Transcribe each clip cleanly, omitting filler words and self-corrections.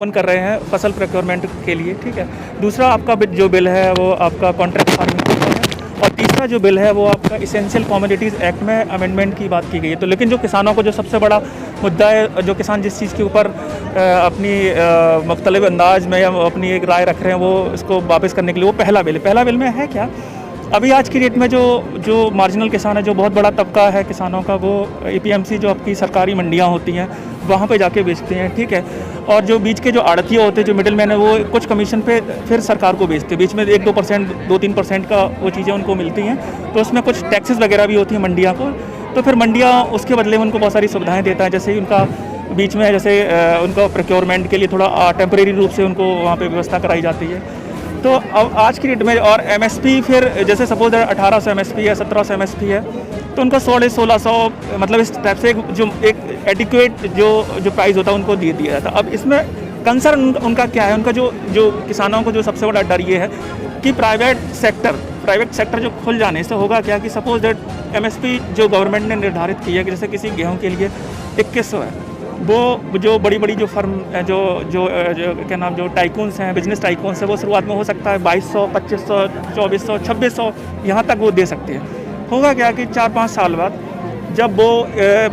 Open कर रहे हैं फसल प्रोक्योरमेंट के लिए, ठीक है। दूसरा आपका जो बिल है वो आपका कॉन्ट्रैक्ट फार्मिंग का है, और तीसरा जो बिल है वो आपका इसेंशियल कमोडिटीज़ एक्ट में अमेंडमेंट की बात की गई है। तो लेकिन जो किसानों को जो सबसे बड़ा मुद्दा है, जो किसान जिस चीज़ के ऊपर अपनी मुख्तलिफ अंदाज में या अपनी एक राय रख रहे हैं, वो इसको वापस करने के लिए वो पहला बिल में है क्या, अभी आज की डेट में जो मार्जिनल किसान है, जो बहुत बड़ा तबका है किसानों का, वो एपीएमसी जो आपकी सरकारी मंडियां होती हैं वहाँ पे जाके बेचते हैं, ठीक है। और जो बीच के जो आड़तिया होते हैं, जो मिडिल मैन है, वो कुछ कमीशन पे फिर सरकार को बेचते हैं। बीच में 1-2%, 2-3% का वो चीज़ें उनको मिलती हैं, तो उसमें कुछ टैक्सेस वगैरह भी होती हैं मंडियाँ को। तो फिर मंडियाँ उसके बदले में उनको बहुत सारी सुविधाएँ देता है, जैसे उनका बीच में जैसे उनका प्रोक्योरमेंट के लिए थोड़ा टेम्परेरी रूप से उनको वहाँ पर व्यवस्था कराई जाती है। तो अब आज की डेट में और एमएसपी फिर जैसे सपोज 1800 एमएसपी है, 1700 एमएसपी है, तो उनको 1600 मतलब इस टाइप से जो एक एडिक्वेट जो प्राइस होता है उनको दे दिया जाता है। अब इसमें कंसर्न उनका क्या है, उनका जो किसानों को जो सबसे बड़ा डर ये है कि प्राइवेट सेक्टर जो खुल जाने से होगा क्या कि सपोज दैट एमएसपी जो गवर्नमेंट ने निर्धारित की है कि जैसे किसी गेहूँ के लिए 2100 है, वो जो बड़ी जो फर्म जो क्या नाम जो टाइकून्स हैं, बिजनेस टाइकून्स हैं, वो शुरुआत में हो सकता है 2200, 2500, 2400, 2600 यहाँ तक वो दे सकते हैं। होगा क्या कि 4-5 साल बाद जब वो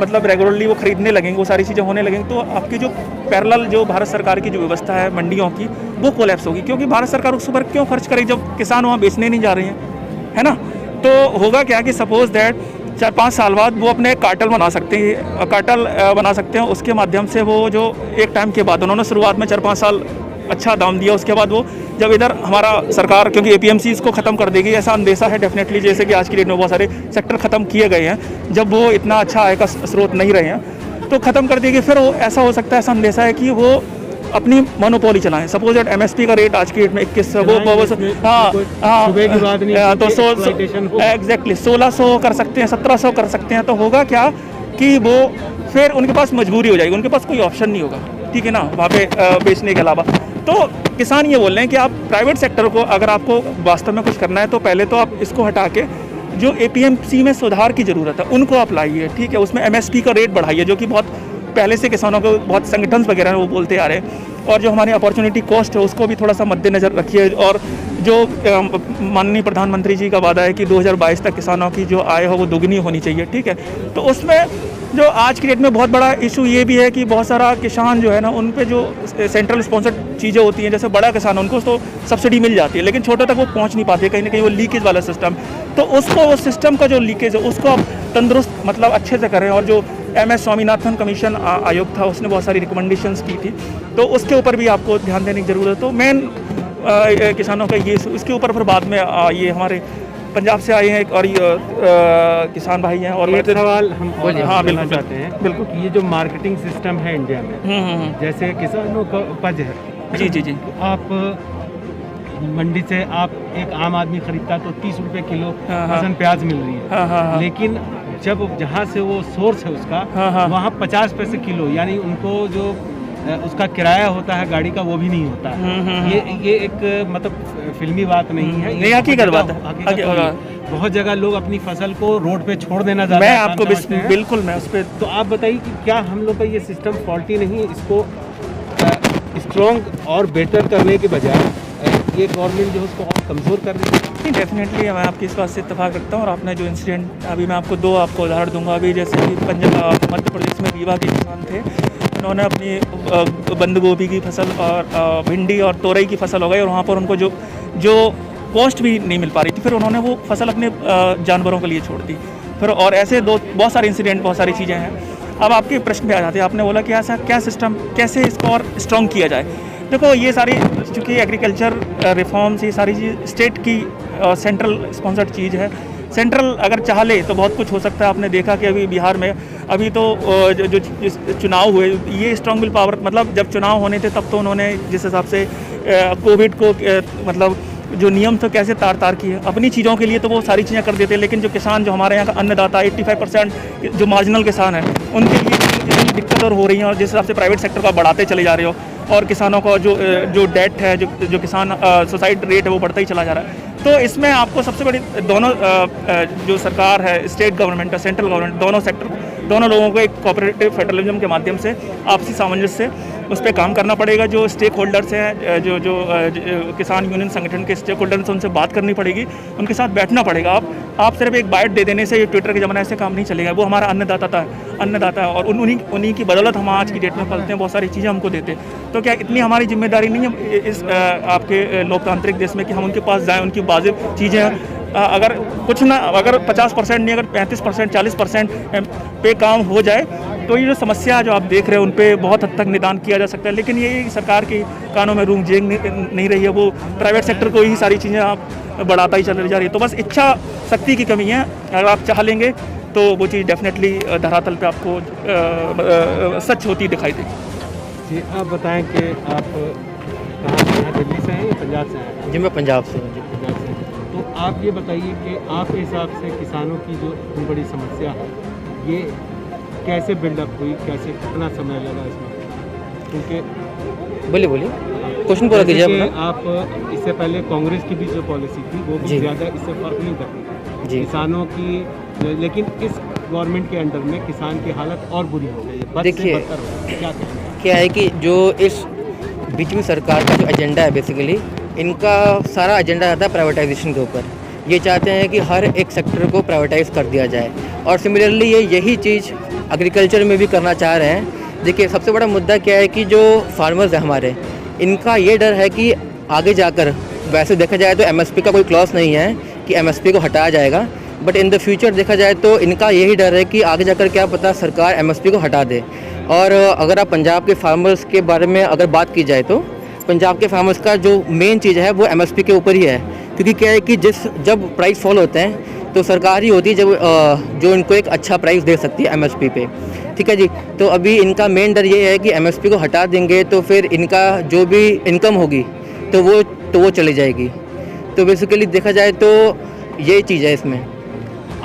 मतलब रेगुलरली वो ख़रीदने लगेंगे, वो सारी चीज़ें होने लगेंगी, तो आपकी जो पैरेलल जो भारत सरकार की जो व्यवस्था है मंडियों की, वो कोलैप्स होगी। क्योंकि भारत सरकार उस पर क्यों खर्च करेगी जब किसान वहाँ बेचने नहीं जा रहे हैं, है ना। तो होगा क्या कि सपोज दैट 4-5 साल बाद वो अपने कार्टेल बना सकते हैं। उसके माध्यम से वो जो एक टाइम के बाद उन्होंने शुरुआत में 4-5 साल अच्छा दाम दिया, उसके बाद वो जब इधर हमारा सरकार क्योंकि एपीएमसी इसको ख़त्म कर देगी ऐसा अंदेशा है डेफिनेटली, जैसे कि आज की डेट में बहुत सारे सेक्टर ख़त्म किए गए हैं, जब वो इतना अच्छा आय का स्रोत नहीं रहे हैं तो ख़त्म कर देगी। फिर वो ऐसा हो सकता है, ऐसा अंदेशा है कि वो अपनी मोनोपोली चलाएं। सपोज दैट एमएसपी का रेट आज की डेट में 2100, वो तो एग्जैक्टली 1600 कर सकते हैं, 1700 कर सकते हैं। तो होगा क्या कि वो फिर उनके पास मजबूरी हो जाएगी, उनके पास कोई ऑप्शन नहीं होगा, ठीक है ना, वहाँ पे बेचने के अलावा। तो किसान ये बोल रहे हैं कि आप प्राइवेट सेक्टर को अगर आपको वास्तव में कुछ करना है तो पहले तो आप इसको हटा के जो एपीएमसी में सुधार की ज़रूरत है उनको आप लाइए, ठीक है। उसमें एमएसपी का रेट बढ़ाइए, जो कि बहुत पहले से किसानों को बहुत संगठन वगैरह वो बोलते आ रहे हैं। और जो हमारी अपॉर्चुनिटी कॉस्ट है उसको भी थोड़ा सा मद्देनज़र रखिए। और जो माननीय प्रधानमंत्री जी का वादा है कि 2022 तक किसानों की जो आय हो वो दोगुनी होनी चाहिए, ठीक है। तो उसमें जो आज की डेट में बहुत बड़ा इशू ये भी है कि बहुत सारा किसान जो है ना, उन पे जो सेंट्रल स्पॉन्सर्ड चीज़ें होती हैं, जैसे बड़ा किसान उनको तो सब्सिडी मिल जाती है, लेकिन छोटे तक वो पहुंच नहीं पाते, कहीं ना कहीं वो लीकेज वाला सिस्टम। तो उसको वो सिस्टम का जो लीकेज है उसको आप तंदुरुस्त मतलब अच्छे से करें। और जो MS स्वामीनाथन कमीशन आयोग था, उसने बहुत सारी रिकमेंडेशंस की थी, तो उसके ऊपर भी आपको ध्यान देने की ज़रूरत है। तो मेन किसानों का ये इसके ऊपर फिर बाद में ये हमारे पंजाब से आए हैं और किसान भाई हैं। और एक सवाल हम हाँ बिल्कुल चाहते हैं, बिल्कुल, कि ये जो मार्केटिंग सिस्टम है इंडिया में, जैसे किसानों का उपज है, जी, तो आप मंडी से आप एक आम आदमी खरीदता तो 30 रुपए किलो वजन प्याज मिल रही है, लेकिन जब जहाँ से वो सोर्स है उसका वहाँ 50 पैसे किलो, यानी उनको जो उसका किराया होता है गाड़ी का वो भी नहीं होता है। ये एक मतलब फिल्मी बात नहीं है, ये हकीकत बात है। बहुत जगह लोग अपनी फसल को रोड पे छोड़ देना ज़्यादा मैं आपको बिल्कुल मैं उस पर तो आप बताइए कि क्या हम लोग का ये सिस्टम फॉल्टी नहीं है? इसको स्ट्रॉन्ग और बेटर करने के बजाय ये गवर्नमेंट जो है उसको और कमज़ोर कर रही है। नहीं, डेफिनेटली मैं आपकी इस बात से इत्तेफाक रखता हूँ। और आपने जो इंसिडेंट अभी मैं आपको उदाहरण दूंगा। अभी जैसे कि पंजाब मध्य प्रदेश में रीवा के किसान थे, उन्होंने अपनी बंद गोभी की फसल और भिंडी और तोरई की फसल हो गई, और वहाँ पर उनको जो कॉस्ट भी नहीं मिल पा रही थी, फिर उन्होंने वो फसल अपने जानवरों के लिए छोड़ दी। फिर और ऐसे बहुत सारे इंसिडेंट, बहुत सारी चीज़ें हैं। अब आपके प्रश्न पे आ जाते हैं, आपने बोला कि ऐसा क्या सिस्टम, कैसे इसको और स्ट्रॉन्ग किया जाए। देखो ये सारी चूँकि एग्रीकल्चर रिफॉर्म्स, ये सारी चीज़ स्टेट की सेंट्रल स्पॉन्सर्ड चीज़ है। सेंट्रल अगर चाह ले तो बहुत कुछ हो सकता है। आपने देखा कि अभी बिहार में अभी तो जो चुनाव हुए, ये स्ट्रॉन्ग विल पावर, मतलब जब चुनाव होने थे तब तो उन्होंने जिस हिसाब से कोविड को मतलब जो नियम थे कैसे तार किए अपनी चीज़ों के लिए, तो वो सारी चीज़ें कर देते हैं। लेकिन जो किसान, जो हमारे यहाँ का अन्नदाता 85% जो मार्जिनल किसान है, उनके लिए जितनी दिक्कत और हो रही है, और जिस हिसाब से प्राइवेट सेक्टर को बढ़ाते चले जा रहे हो, और किसानों का जो डेट है, जो किसान सुसाइड रेट है वो बढ़ता ही चला जा रहा है। तो इसमें आपको सबसे बड़ी दोनों जो सरकार है, स्टेट गवर्नमेंट है, सेंट्रल गवर्नमेंट, दोनों लोगों को एक कोऑपरेटिव फेडरलिज्म के माध्यम से आपसी सामंजस्य से उस पर काम करना पड़ेगा। जो स्टेक होल्डर्स हैं, जो किसान यूनियन संगठन के स्टेक होल्डर्स हैं, उनसे बात करनी पड़ेगी, उनके साथ बैठना पड़ेगा। आप सिर्फ एक बाइट दे देने से, ये ट्विटर के ज़माने से काम नहीं चलेगा। वो हमारा अन्नदाता है और उन्हीं की बदौलत हम आज की डेट में पलते हैं, बहुत सारी चीज़ें हमको देते हैं। तो क्या इतनी हमारी जिम्मेदारी नहीं है इस आपके लोकतांत्रिक देश में कि हम उनके पास जाएँ, उनकी वाजिब चीज़ें अगर कुछ ना, अगर 50% नहीं, अगर 35%, 40% पे काम हो जाए तो ये जो समस्या जो आप देख रहे हैं उन पे बहुत हद तक निदान किया जा सकता है। लेकिन ये सरकार की कानों में रूम जेंग नहीं रही है, वो प्राइवेट सेक्टर को ही सारी चीज़ें आप बढ़ाता ही चल जा रही है। तो बस इच्छा शक्ति की कमी है। अगर आप चाह लेंगे तो वो चीज़ डेफिनेटली धरातल पे आपको सच होती दिखाई देगी। जी, आप बताएं कि आप कहाँ से हैं, दिल्ली से हैं या पंजाब से हैं? जी मैं पंजाब से हूँ जी। पंजाब से। तो आप ये बताइए कि आपके हिसाब से किसानों की जो इतनी बड़ी समस्या है, ये कैसे बिल्डअप हुई, कैसे कितना समय लगा इसमें? क्योंकि बोलिए क्वेश्चन पूरा कीजिए अपना। आप इससे पहले कांग्रेस की भी जो पॉलिसी थी वो भी ज़्यादा इससे फर्क नहीं करती जी। किसानों की, लेकिन इस गवर्नमेंट के अंडर में किसान की हालत और बुरी हो गई है। देखिए क्या है कि जो इस बीजेपी सरकार का जो एजेंडा है, बेसिकली इनका सारा एजेंडा रहता है प्राइवेटाइजेशन के ऊपर। ये चाहते हैं कि हर एक सेक्टर को प्राइवेटाइज कर दिया जाए और सिमिलरली ये यही चीज़ एग्रीकल्चर में भी करना चाह रहे हैं। देखिए सबसे बड़ा मुद्दा क्या है कि जो फार्मर्स हैं हमारे, इनका ये डर है कि आगे जाकर, वैसे देखा जाए तो एमएसपी का कोई क्लॉज नहीं है कि एमएसपी को हटाया जाएगा, बट इन द फ्यूचर देखा जाए तो इनका यही डर है कि आगे जाकर क्या पता सरकार एमएसपी को हटा दे। और अगर आप पंजाब के फार्मर्स के बारे में अगर बात की जाए तो पंजाब के फार्मर्स का जो मेन चीज़ है वो एमएसपी के ऊपर ही है। क्योंकि क्या है कि जब प्राइस फॉल होते हैं तो सरकार ही होती है जो इनको एक अच्छा प्राइस दे सकती है एमएसपी पे। ठीक है जी। तो अभी इनका मेन डर ये है कि एमएसपी को हटा देंगे तो फिर इनका जो भी इनकम होगी तो वो चली जाएगी। तो बेसिकली देखा जाए तो ये चीज़ है इसमें।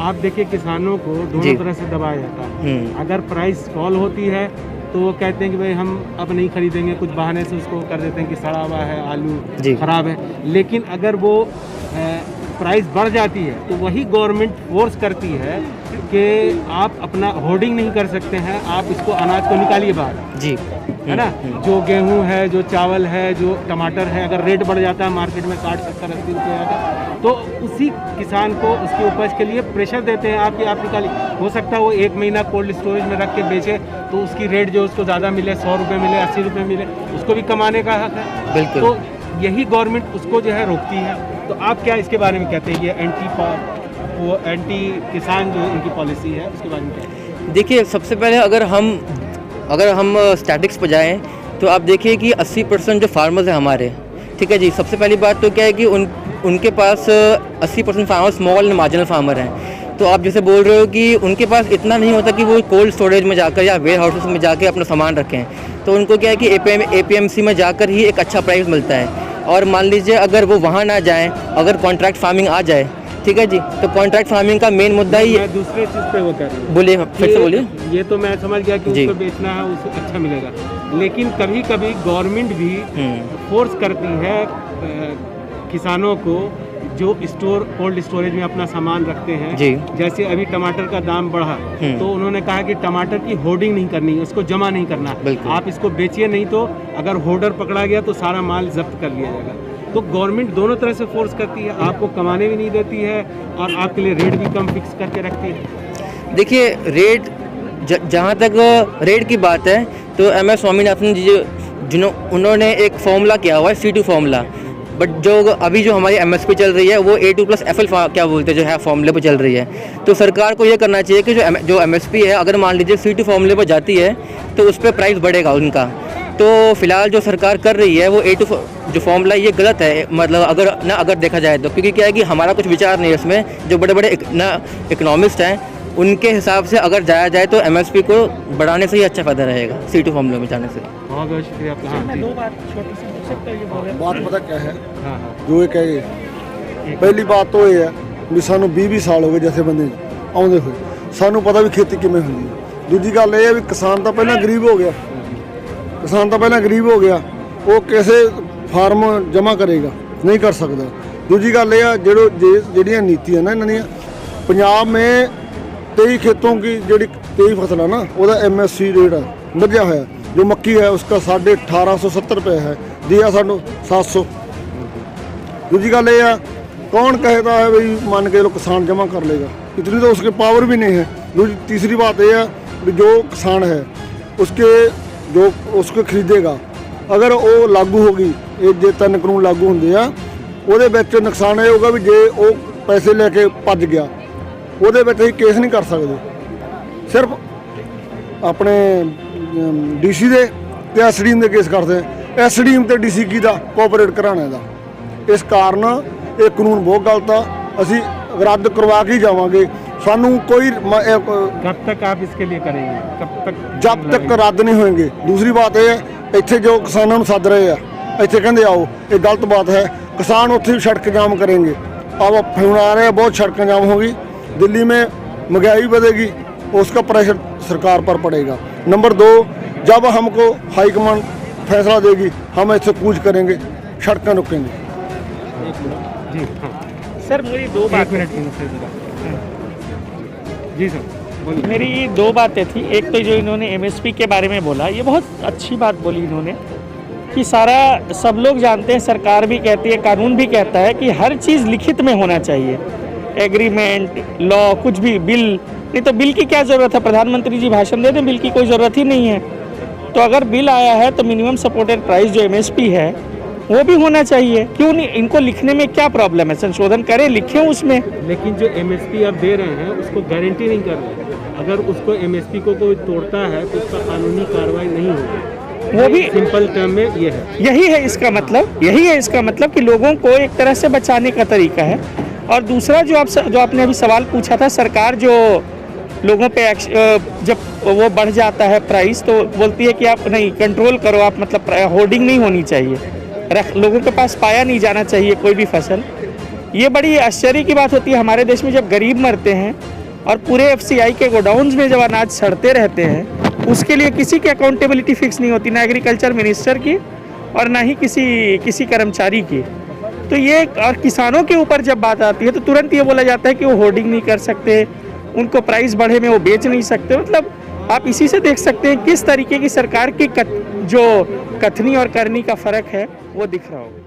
आप देखिए किसानों को दोनों तरह से दबाया जाता है। अगर प्राइस फॉल होती है तो वो कहते हैं कि भाई हम अब नहीं खरीदेंगे, कुछ बहाने से उसको कर देते हैं कि सड़ा हुआ है, आलू ख़राब है। लेकिन अगर वो प्राइस बढ़ जाती है तो वही गवर्नमेंट फोर्स करती है कि आप अपना होर्डिंग नहीं कर सकते हैं, आप इसको अनाज को निकालिए बाहर जी, है ना। जो गेहूं है, जो चावल है, जो टमाटर है, अगर रेट बढ़ जाता है मार्केट में 60, 70, 80 रुपये आता तो उसी किसान को उसकी उपज के लिए प्रेशर देते हैं आप निकालिए। हो सकता है वो 1 महीना कोल्ड स्टोरेज में रख के बेचे तो उसकी रेट जो उसको ज़्यादा मिले, 100 रुपये मिले, 80 रुपये मिले, उसको भी कमाने का हक है। बिल्कुल। तो यही गवर्नमेंट उसको जो है रोकती है। तो आप क्या इसके बारे में कहते हैं, ये एंटी किसान जो इनकी पॉलिसी है उसके बारे में क्या? देखिए सबसे पहले अगर हम स्टैटिक्स पर जाएँ तो आप देखिए कि 80% जो फार्मर्स हैं हमारे, ठीक है जी, सबसे पहली बात तो क्या है कि उनके पास 80% farmer small and marginal farmer हैं। तो आप जैसे बोल रहे हो कि उनके पास इतना नहीं होता कि वो कोल्ड स्टोरेज में जाकर या वेयर हाउसेस में जाकर अपना सामान रखें। तो उनको क्या है कि APMC में जाकर ही एक अच्छा प्राइस मिलता है। और मान लीजिए अगर वो वहाँ ना जाएं, अगर कॉन्ट्रैक्ट फार्मिंग आ जाए, ठीक है जी, तो कॉन्ट्रैक्ट फार्मिंग का मेन मुद्दा ही मैं दूसरे चीज़ पे वो कर रहा हूँ। बोलिए, फिर से बोलिए। ये तो मैं समझ गया कि उसको बेचना है, उसको अच्छा मिलेगा, लेकिन कभी कभी गवर्नमेंट भी फोर्स करती है किसानों को जो कोल्ड स्टोरेज में अपना सामान रखते हैं। जैसे अभी टमाटर का दाम बढ़ा तो उन्होंने कहा कि टमाटर की होर्डिंग नहीं करनी है, उसको जमा नहीं करना, आप इसको बेचिए, नहीं तो अगर होर्डर पकड़ा गया तो सारा माल जब्त कर लिया जाएगा। तो गवर्नमेंट दोनों तरह से फोर्स करती है, आपको कमाने भी नहीं देती है और आपके लिए रेट भी कम फिक्स करके रखती है। देखिए रेट, जहाँ तक रेट की बात है तो MS स्वामीनाथन जी उन्होंने एक फॉर्मूला किया हुआ है, C2 फॉर्मूला। बट जो अभी जो हमारी MSP चल रही है वो A2+FL क्या बोलते हैं जो है फॉर्मूले पर चल रही है। तो सरकार को ये करना चाहिए कि जो MSP है अगर मान लीजिए C2 फॉर्मूले पर जाती है तो उस पर प्राइस बढ़ेगा उनका। तो फिलहाल जो सरकार कर रही है वो A2 जो फॉर्मूला ये गलत है, मतलब अगर देखा जाए तो। क्योंकि क्या है कि हमारा कुछ विचार नहीं है इसमें, जो बड़े बड़े इकोनॉमिस्ट हैं उनके हिसाब से अगर जाया जाए तो MSP को बढ़ाने से ही अच्छा फ़ायदा रहेगा C2 फॉर्मूले में जाने से। बहुत बहुत शुक्रिया आपका। बात पता क्या है जो एक है, पहली बात तो ये है भी सानू 20 साल हो गए जैसे बंदे आउंदे हुए, सानू पता भी खेती किमें हुंदी है। दूजी गल ये है भी किसान तो पहला गरीब हो गया, वो कैसे फार्म जमा करेगा, नहीं कर सकता। दूजी गल ये ਜਿਹੜੀਆਂ नीतियां ना इन्होंने पंजाब में 23 खेतों की जी 23 फसल है ना, वह MSC रेट है बढ़िया है। जो मक्की है उसका 1870 रुपये है, दिया सानू 700। दूसरी गल ये है, कौन कहता है भाई मान के चलो किसान जमा कर लेगा, इतनी तो उसके पावर भी नहीं है। तीसरी बात यह है कि जो किसान है उसको खरीदेगा, अगर वो लागू होगी, ये जे 3 कानून लागू होंगे आ ਉਹਦੇ ਵਿੱਚ ਨੁਕਸਾਨ ਇਹ ਹੋਗਾ ਵੀ ਜੇ ਉਹ ਪੈਸੇ ਲੈ ਕੇ ਭੱਜ ਗਿਆ ਉਹਦੇ ਵਿੱਚ ਅਸੀਂ ਕੇਸ ਨਹੀਂ ਕਰ ਸਕਦੇ, ਸਿਰਫ ਆਪਣੇ ਡੀਸੀ ਦੇ ਤੇ ਐਸਡੀਐਮ ਦੇ ਕੇਸ ਕਰਦੇ ਆ। ਐਸਡੀਐਮ ਤੇ ਡੀਸੀ ਕੀ ਦਾ ਕੋਆਪਰੇਟ ਕਰਾਣੇ ਦਾ, ਇਸ ਕਾਰਨ ਇਹ ਕਾਨੂੰਨ ਬਹੁਤ ਗਲਤ ਆ, ਅਸੀਂ ਰੱਦ ਕਰਵਾ ਕੇ ਹੀ ਜਾਵਾਂਗੇ। ਸਾਨੂੰ ਕੋਈ कब तक आप इसके लिए करेंगे, कब तक जब तक रद्द नहीं होएंगे। दूसरी बात यह है ਇੱਥੇ जो किसानों ਨੂੰ सद रहे हैं, ਇੱਥੇ ਕਹਿੰਦੇ आओ, ये गलत बात है। किसान उत्थे सड़क जाम करेंगे, अब फोन आ रहे हैं बहुत सड़कें जाम होगी, दिल्ली में महंगाई बढ़ेगी, उसका प्रेशर सरकार पर पड़ेगा। नंबर 2, जब हमको हाईकमान फैसला देगी हम इससे कूच करेंगे, सड़कें रुकेंगे। जी हाँ सर मेरी 2 बात जी सर बोलिए। मेरी 2 बातें थी। एक तो जो इन्होंने एमएसपी के बारे में बोला, ये बहुत अच्छी बात बोली इन्होंने कि सारा सब लोग जानते हैं, सरकार भी कहती है, कानून भी कहता है कि हर चीज़ लिखित में होना चाहिए, एग्रीमेंट, लॉ, कुछ भी बिल। नहीं तो बिल की क्या ज़रूरत है, प्रधानमंत्री जी भाषण दे दें, बिल की कोई ज़रूरत ही नहीं है। तो अगर बिल आया है तो मिनिमम सपोर्टेड प्राइस जो एमएसपी है वो भी होना चाहिए। क्यों नहीं, इनको लिखने में क्या प्रॉब्लम है, संशोधन करें, लिखें उसमें। लेकिन जो एमएसपी आप दे रहे हैं उसको गारंटी नहीं कर रहे हैं, अगर उसको एमएसपी को कोई तोड़ता है तो उसका कानूनी कार्रवाई नहीं होगी। वो भी सिंपल टर्म में ये है, यही है इसका मतलब कि लोगों को एक तरह से बचाने का तरीका है। और दूसरा जो आपने अभी सवाल पूछा था, सरकार जो लोगों पे जब वो बढ़ जाता है प्राइस तो बोलती है कि आप नहीं कंट्रोल करो, आप मतलब होर्डिंग नहीं होनी चाहिए, लोगों के पास पाया नहीं जाना चाहिए कोई भी फसल। ये बड़ी आश्चर्य की बात होती है हमारे देश में, जब गरीब मरते हैं और पूरे एफसीआई के गोडाउन्स में जब अनाज सड़ते रहते हैं, उसके लिए किसी की अकाउंटेबिलिटी फिक्स नहीं होती, ना एग्रीकल्चर मिनिस्टर की और ना ही किसी कर्मचारी की। तो ये और किसानों के ऊपर जब बात आती है तो तुरंत ये बोला जाता है कि वो होर्डिंग नहीं कर सकते, उनको प्राइस बढ़े में वो बेच नहीं सकते। मतलब आप इसी से देख सकते हैं किस तरीके की सरकार की जो कथनी और करनी का फ़र्क है वो दिख रहा होगा।